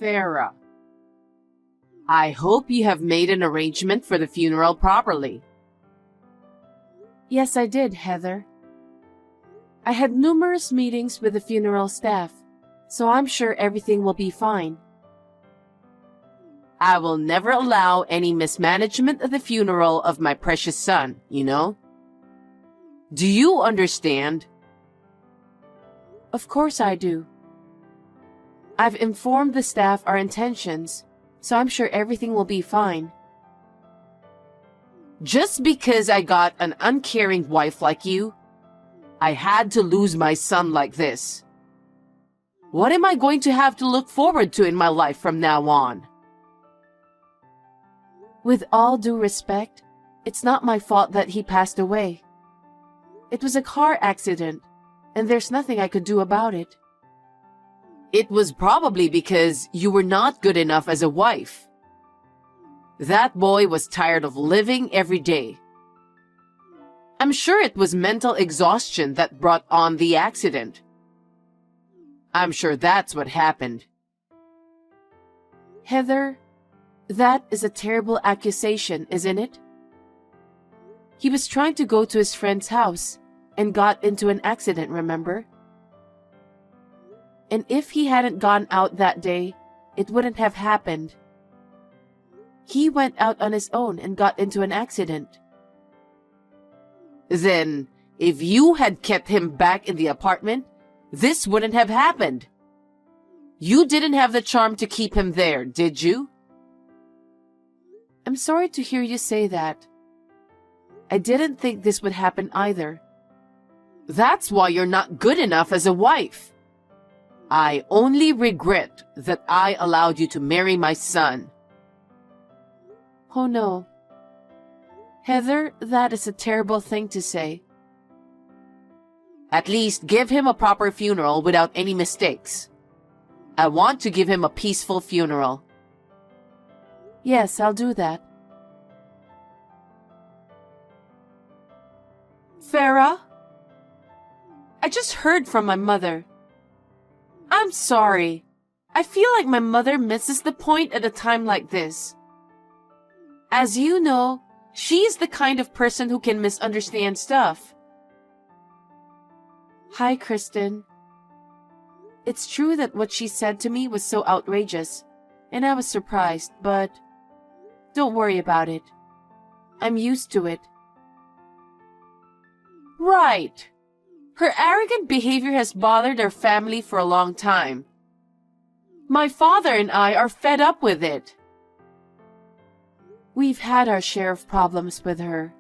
Farah, I hope you have made an arrangement for the funeral properly. Yes, I did, Heather. I had numerous meetings with the funeral staff, so I'm sure everything will be fine. I will never allow any mismanagement of the funeral of my precious son, you know? Do you understand? Of course I do. I've informed the staff our intentions, so I'm sure everything will be fine. Just because I got an uncaring wife like you, I had to lose my son like this. What am I going to have to look forward to in my life from now on? With all due respect, it's not my fault that he passed away. It was a car accident, and there's nothing I could do about it. It was probably because you were not good enough as a wife. That boy was tired of living every day. I'm sure it was mental exhaustion that brought on the accident. I'm sure that's what happened. Heather, that is a terrible accusation, isn't it? He was trying to go to his friend's house and got into an accident, remember? And if he hadn't gone out that day, it wouldn't have happened. He went out on his own and got into an accident. Then, if you had kept him back in the apartment, this wouldn't have happened. You didn't have the charm to keep him there, did you? I'm sorry to hear you say that. I didn't think this would happen either. That's why you're not good enough as a wife. I only regret that I allowed you to marry my son. Oh no. Heather, that is a terrible thing to say. At least give him a proper funeral without any mistakes. I want to give him a peaceful funeral. Yes, I'll do that. Farah? I just heard from my mother. I'm sorry. I feel like my mother misses the point at a time like this. As you know, she's the kind of person who can misunderstand stuff. Hi, Kristen. It's true that what she said to me was so outrageous, and I was surprised, but don't worry about it. I'm used to it. Right. Her arrogant behavior has bothered our family for a long time. My father and I are fed up with it. We've had our share of problems with her.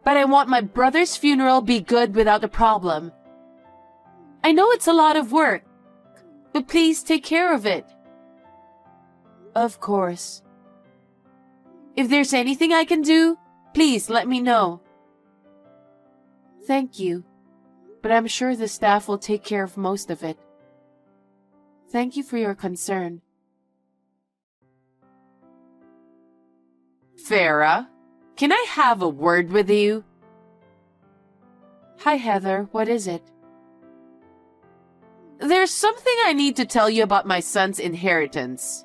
But I want my brother's funeral be good without a problem. I know it's a lot of work, but please take care of it. Of course. If there's anything I can do, please let me know. Thank you, but I'm sure the staff will take care of most of it. Thank you for your concern. Farah, can I have a word with you? Hi, Heather. What is it? There's something I need to tell you about my son's inheritance.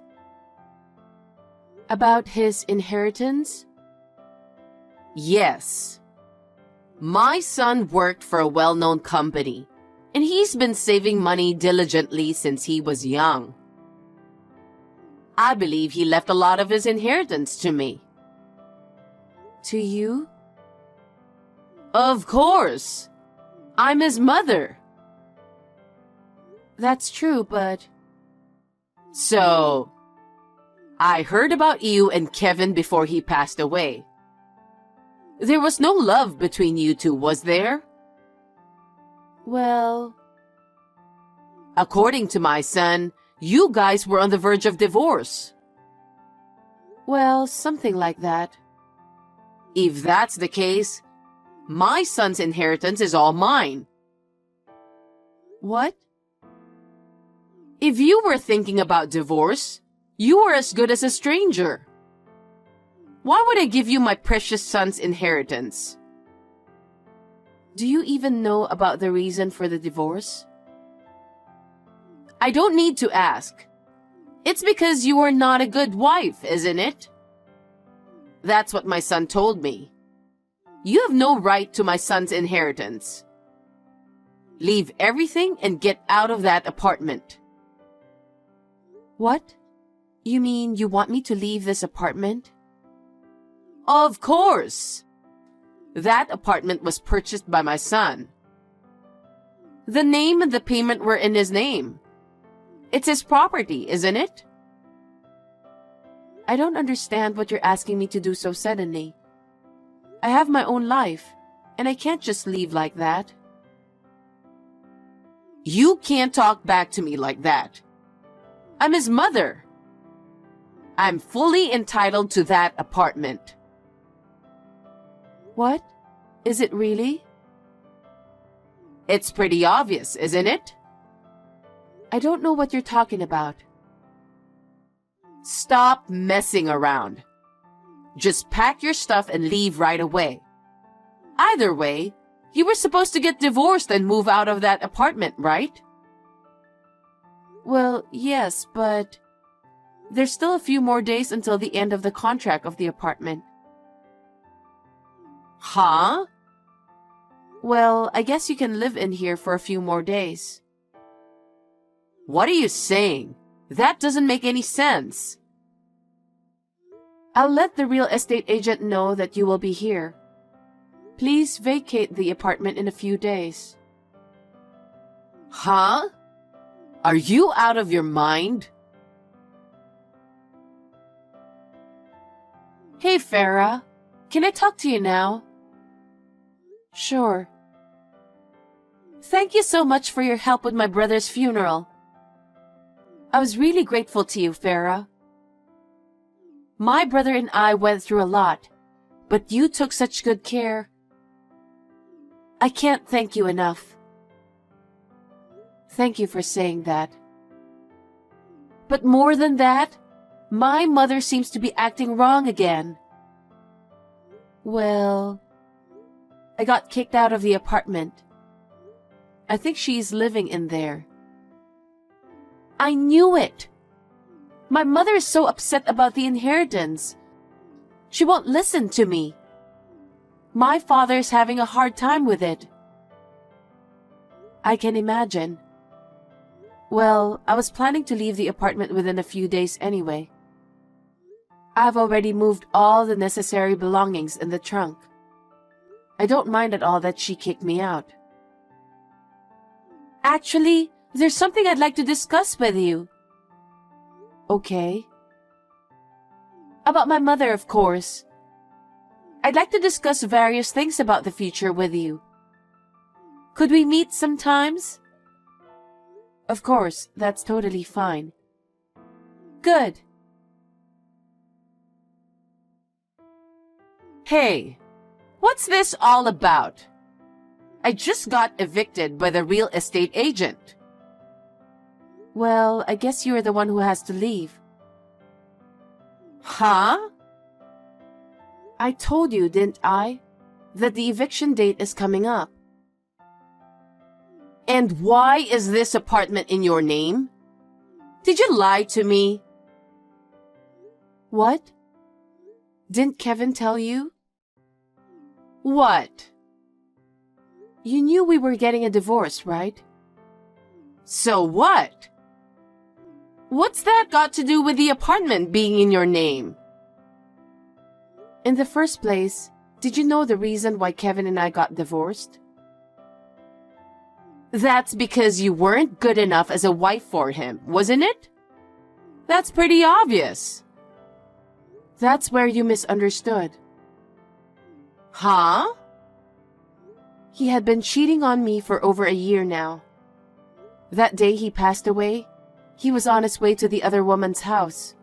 About his inheritance? Yes. My son worked for a well-known company, and he's been saving money diligently since he was young. I believe he left a lot of his inheritance to me. To you? Of course. I'm his mother. That's true, but... So, I heard about you and Kevin before he passed away. There was no love between you two, was there? Well... According to my son, you guys were on the verge of divorce. Well, something like that. If that's the case, my son's inheritance is all mine. What? If you were thinking about divorce, you were as good as a stranger. Why would I give you my precious son's inheritance? Do you even know about the reason for the divorce? I don't need to ask. It's because you are not a good wife, isn't it? That's what my son told me. You have no right to my son's inheritance. Leave everything and get out of that apartment. What? You mean you want me to leave this apartment? Of course. That apartment was purchased by my son. The name and the payment were in his name. It's his property, isn't it? I don't understand what you're asking me to do so suddenly. I have my own life, and I can't just leave like that. You can't talk back to me like that. I'm his mother. I'm fully entitled to that apartment. What? Is it really? It's pretty obvious, isn't it? I don't know what you're talking about. Stop messing around. Just pack your stuff and leave right away. Either way, you were supposed to get divorced and move out of that apartment, right? Well, yes, but there's still a few more days until the end of the contract of the apartment. Huh? Well, I guess you can live in here for a few more days. What are you saying? That doesn't make any sense. I'll let the real estate agent know that you will be here. Please vacate the apartment in a few days. Huh? Are you out of your mind? Hey, Farah. Can I talk to you now? Sure. Thank you so much for your help with my brother's funeral. I was really grateful to you, Farah. My brother and I went through a lot, but you took such good care. I can't thank you enough. Thank you for saying that. But more than that, my mother seems to be acting wrong again. Well, I got kicked out of the apartment. I think she's living in there. I knew it. My mother is so upset about the inheritance. She won't listen to me. My father's having a hard time with it. I can imagine. Well, I was planning to leave the apartment within a few days anyway. I've already moved all the necessary belongings in the trunk. I don't mind at all that she kicked me out. Actually, there's something I'd like to discuss with you. Okay. About my mother, of course. I'd like to discuss various things about the future with you. Could we meet sometimes? Of course, that's totally fine. Good. Hey, what's this all about? I just got evicted by the real estate agent. Well, I guess you're the one who has to leave. Huh? I told you, didn't I, that the eviction date is coming up. And why is this apartment in your name? Did you lie to me? What? Didn't Kevin tell you? What? You knew we were getting a divorce, right? So what? What's that got to do with the apartment being in your name? In the first place, did you know the reason why Kevin and I got divorced? That's because you weren't good enough as a wife for him, wasn't it? That's pretty obvious. That's where you misunderstood. Huh? He had been cheating on me for over a year now. That day he passed away, he was on his way to the other woman's house.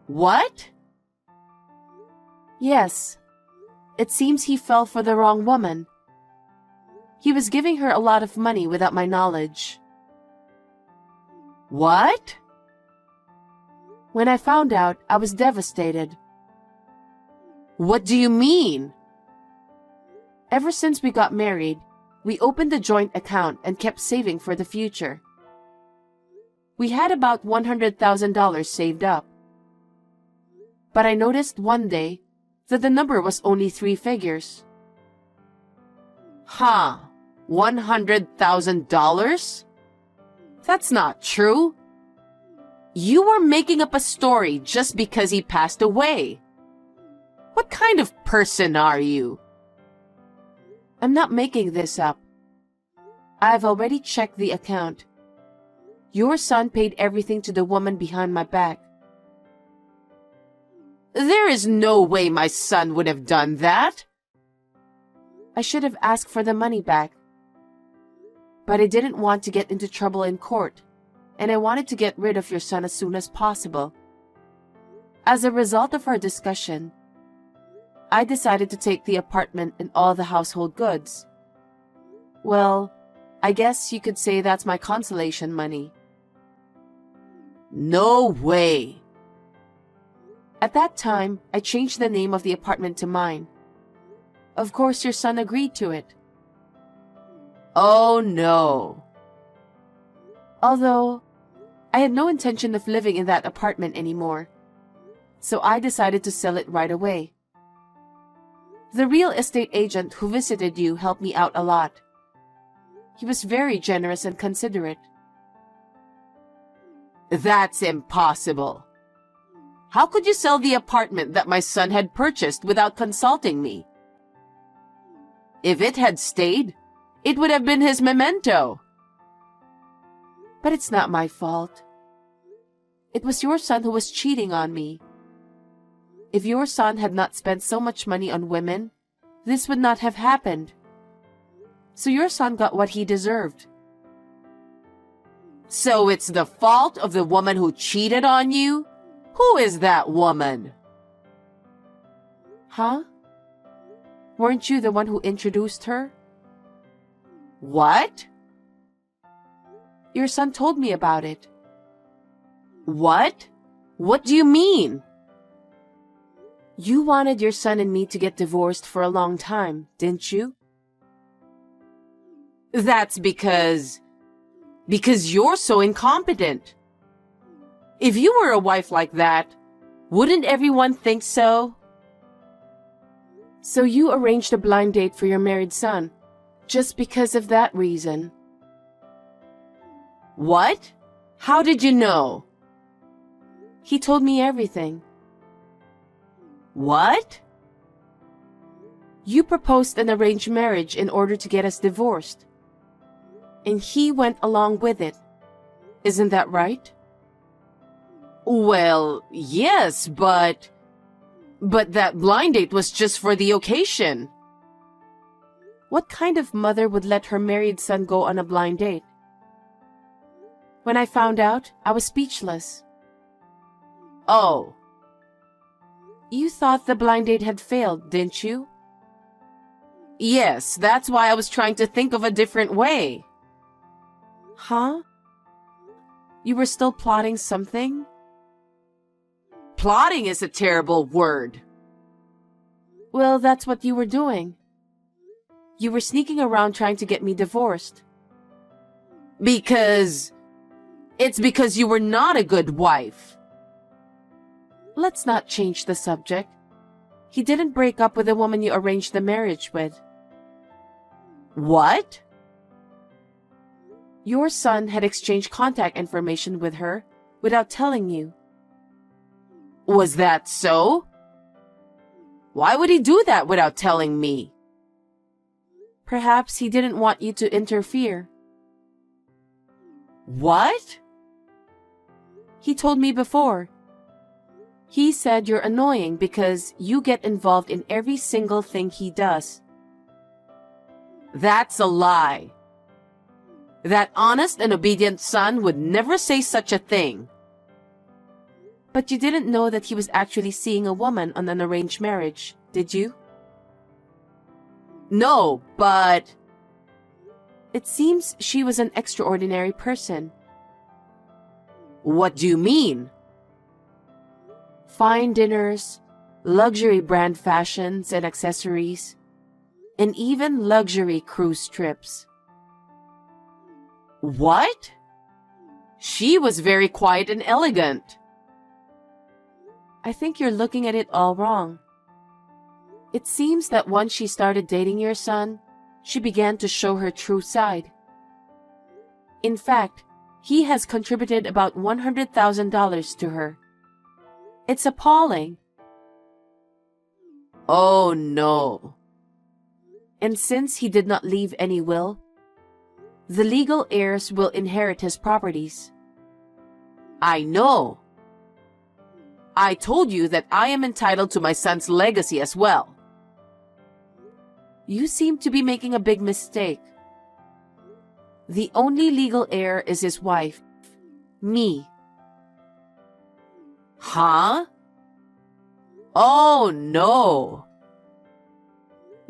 What? Yes. It seems he fell for the wrong woman. He was giving her a lot of money without my knowledge. What? When I found out, I was devastated. What do you mean? Ever since we got married, we opened a joint account and kept saving for the future. We had about $100,000 saved up. But I noticed one day that the number was only 3 figures. Huh, $100,000? That's not true. You were making up a story just because he passed away. What kind of person are you? I'm not making this up. I've already checked the account. Your son paid everything to the woman behind my back. There is no way my son would have done that. I should have asked for the money back. But I didn't want to get into trouble in court, and I wanted to get rid of your son as soon as possible. As a result of our discussion, I decided to take the apartment and all the household goods. Well, I guess you could say that's my consolation money. No way. At that time, I changed the name of the apartment to mine. Of course, your son agreed to it. Oh no. Although, I had no intention of living in that apartment anymore, so I decided to sell it right away. The real estate agent who visited you helped me out a lot. He was very generous and considerate. That's impossible. How could you sell the apartment that my son had purchased without consulting me? If it had stayed, it would have been his memento. But it's not my fault. It was your son who was cheating on me. If your son had not spent so much money on women, this would not have happened. So your son got what he deserved. So it's the fault of the woman who cheated on you? Who is that woman? Huh? Weren't you the one who introduced her? What? Your son told me about it. What? What do you mean? You wanted your son and me to get divorced for a long time, didn't you? That's because you're so incompetent. If you were a wife like that, wouldn't everyone think so? So you arranged a blind date for your married son, just because of that reason. What? How did you know? He told me everything. What? You proposed an arranged marriage in order to get us divorced. And he went along with it. Isn't that right? Well, yes, but that blind date was just for the occasion. What kind of mother would let her married son go on a blind date? When I found out, I was speechless. Oh. You thought the blind date had failed, didn't you? Yes, that's why I was trying to think of a different way. Huh? You were still plotting something? Plotting is a terrible word. Well, that's what you were doing. You were sneaking around trying to get me divorced. It's because you were not a good wife. Let's not change the subject. He didn't break up with the woman you arranged the marriage with. What? Your son had exchanged contact information with her without telling you. Was that so? Why would he do that without telling me? Perhaps he didn't want you to interfere. What? He told me before. He said you're annoying because you get involved in every single thing he does. That's a lie. That honest and obedient son would never say such a thing. But you didn't know that he was actually seeing a woman on an arranged marriage, did you? No, but... It seems she was an extraordinary person. What do you mean? Fine dinners, luxury brand fashions and accessories, and even luxury cruise trips. What? She was very quiet and elegant. I think you're looking at it all wrong. It seems that once she started dating your son, she began to show her true side. In fact, he has contributed about $100,000 to her. It's appalling. Oh no. And since he did not leave any will, the legal heirs will inherit his properties. I know. I told you that I am entitled to my son's legacy as well. You seem to be making a big mistake. The only legal heir is his wife, me. Huh? Oh no.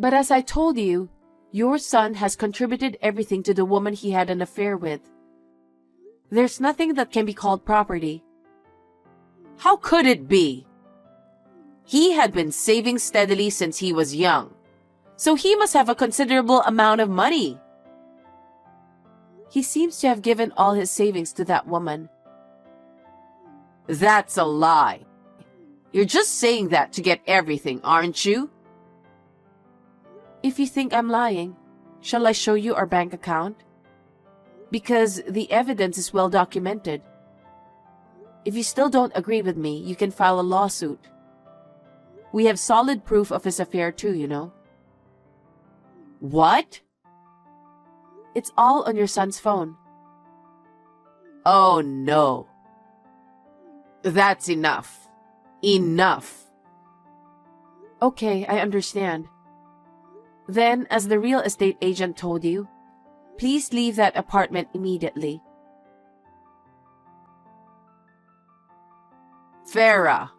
But as I told you, your son has contributed everything to the woman he had an affair with. There's nothing that can be called property. How could it be? He had been saving steadily since he was young, so he must have a considerable amount of money. He seems to have given all his savings to that woman. That's a lie. You're just saying that to get everything, aren't you? If you think I'm lying, shall I show you our bank account? Because the evidence is well documented. If you still don't agree with me, you can file a lawsuit. We have solid proof of his affair too, you know. What? It's all on your son's phone. Oh no. That's enough. Enough. Okay, I understand. Then, as the real estate agent told you, please leave that apartment immediately. Farah,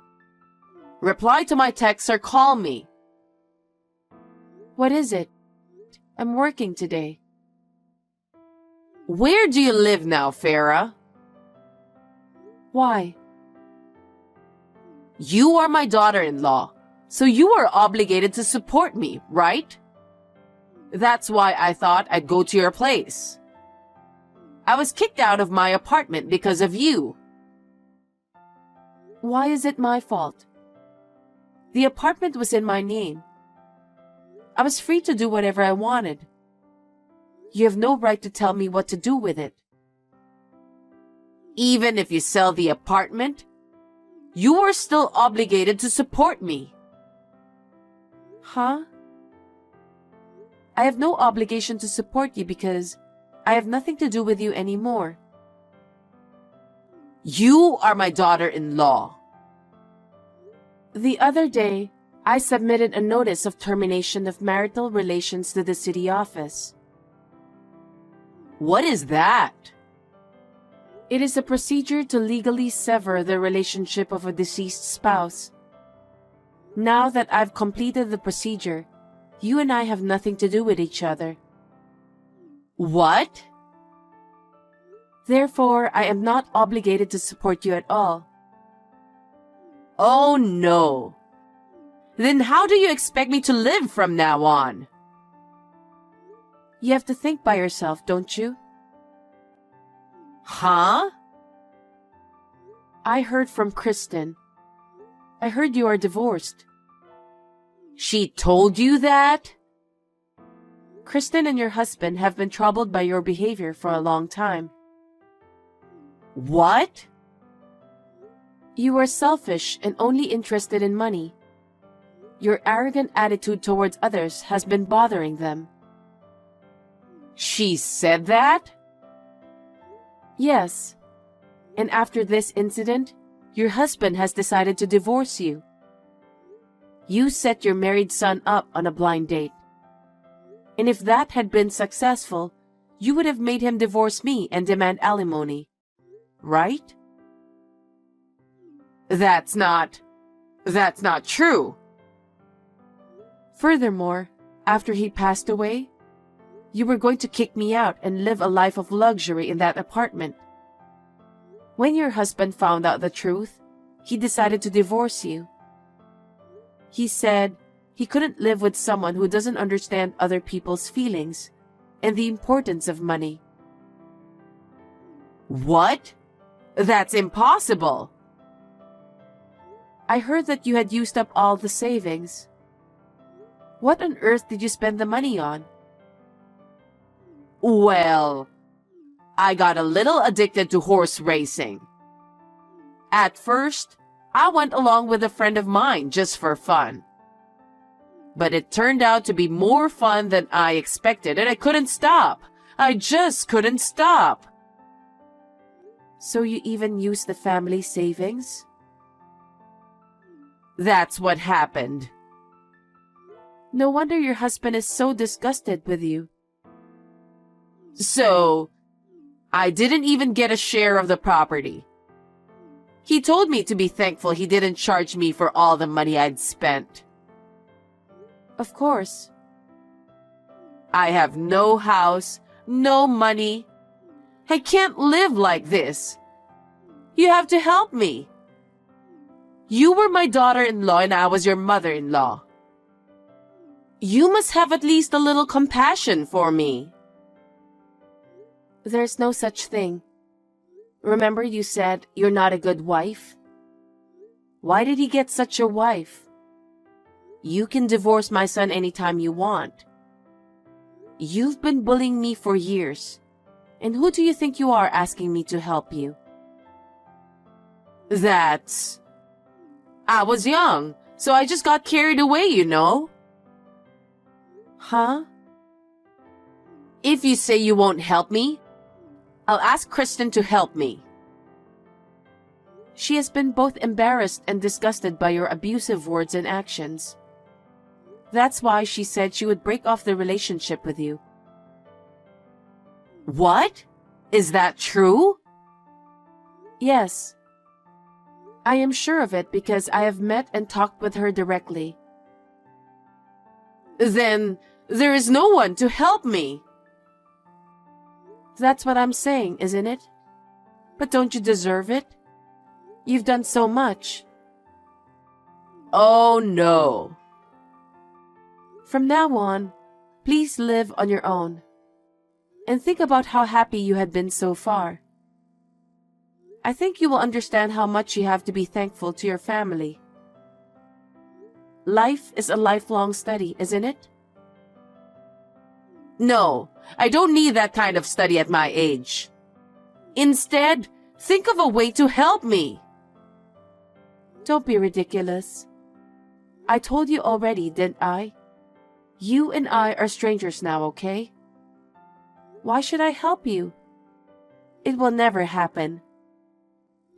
reply to my text or call me. What is it? I'm working today. Where do you live now, Farah? Why? You are my daughter-in-law, so you are obligated to support me, right? That's why I thought I'd go to your place. I was kicked out of my apartment because of you. Why is it my fault? The apartment was in my name. I was free to do whatever I wanted. You have no right to tell me what to do with it. Even if you sell the apartment, you are still obligated to support me. Huh? I have no obligation to support you because I have nothing to do with you anymore. You are my daughter-in-law. The other day, I submitted a notice of termination of marital relations to the city office. What is that? It is a procedure to legally sever the relationship of a deceased spouse. Now that I've completed the procedure, you and I have nothing to do with each other. What? Therefore, I am not obligated to support you at all. Oh no. Then how do you expect me to live from now on? You have to think by yourself, don't you? Huh? I heard from Kristen. I heard you are divorced. She told you that? Kristen and your husband have been troubled by your behavior for a long time. What? You are selfish and only interested in money. Your arrogant attitude towards others has been bothering them. She said that? Yes. And after this incident, your husband has decided to divorce you. You set your married son up on a blind date. And if that had been successful, you would have made him divorce me and demand alimony. Right? That's not true. Furthermore, after he passed away, you were going to kick me out and live a life of luxury in that apartment. When your husband found out the truth, he decided to divorce you. He said he couldn't live with someone who doesn't understand other people's feelings and the importance of money. What? That's impossible. I heard that you had used up all the savings. What on earth did you spend the money on? Well, I got a little addicted to horse racing. At first, I went along with a friend of mine just for fun. But it turned out to be more fun than I expected, and I couldn't stop. I just couldn't stop. So you even used the family savings? That's what happened. No wonder your husband is so disgusted with you. So, I didn't even get a share of the property. He told me to be thankful he didn't charge me for all the money I'd spent. Of course. I have no house, no money. I can't live like this. You have to help me. You were my daughter-in-law and I was your mother-in-law. You must have at least a little compassion for me. There's no such thing. Remember you said you're not a good wife? Why did he get such a wife? You can divorce my son anytime you want. You've been bullying me for years. And who do you think you are asking me to help you? I was young, so I just got carried away, you know. Huh? If you say you won't help me, I'll ask Kristen to help me. She has been both embarrassed and disgusted by your abusive words and actions. That's why she said she would break off the relationship with you. What? Is that true? Yes. I am sure of it because I have met and talked with her directly. Then there is no one to help me. That's what I'm saying, isn't it? But don't you deserve it? You've done so much. Oh no. From now on, please live on your own. And think about how happy you had been so far. I think you will understand how much you have to be thankful to your family. Life is a lifelong study, isn't it? No, I don't need that kind of study at my age. Instead, think of a way to help me. Don't be ridiculous. I told you already, didn't I? You and I are strangers now, okay? Why should I help you? It will never happen.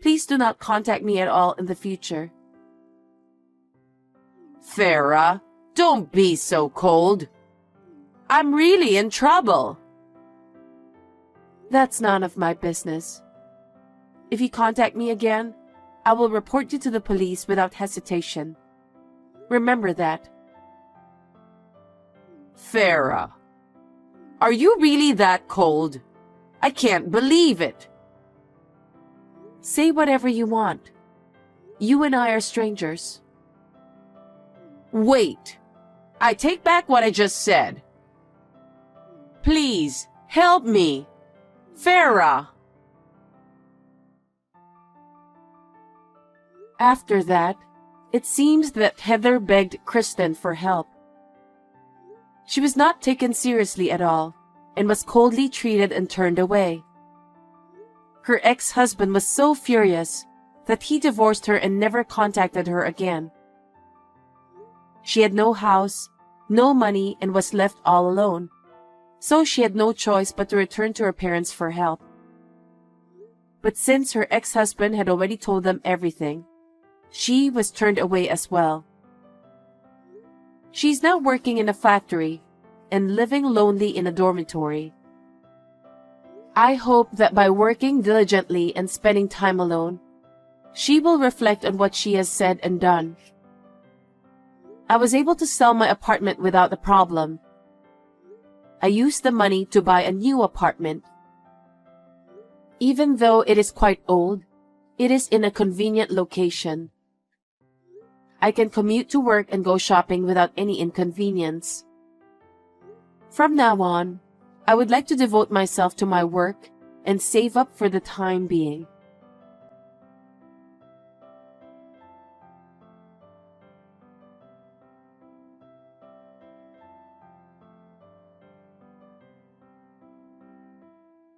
Please do not contact me at all in the future. Farah, don't be so cold. I'm really in trouble. That's none of my business. If you contact me again, I will report you to the police without hesitation. Remember that. Farah, are you really that cold? I can't believe it. Say whatever you want. You and I are strangers. Wait, I take back what I just said. Please, help me. Farah. After that, it seems that Heather begged Kristen for help. She was not taken seriously at all and was coldly treated and turned away. Her ex-husband was so furious that he divorced her and never contacted her again. She had no house, no money, and was left all alone, so she had no choice but to return to her parents for help. But since her ex-husband had already told them everything, she was turned away as well. She's now working in a factory and living lonely in a dormitory. I hope that by working diligently and spending time alone, she will reflect on what she has said and done. I was able to sell my apartment without a problem. I used the money to buy a new apartment. Even though it is quite old, it is in a convenient location. I can commute to work and go shopping without any inconvenience. From now on, I would like to devote myself to my work and save up for the time being.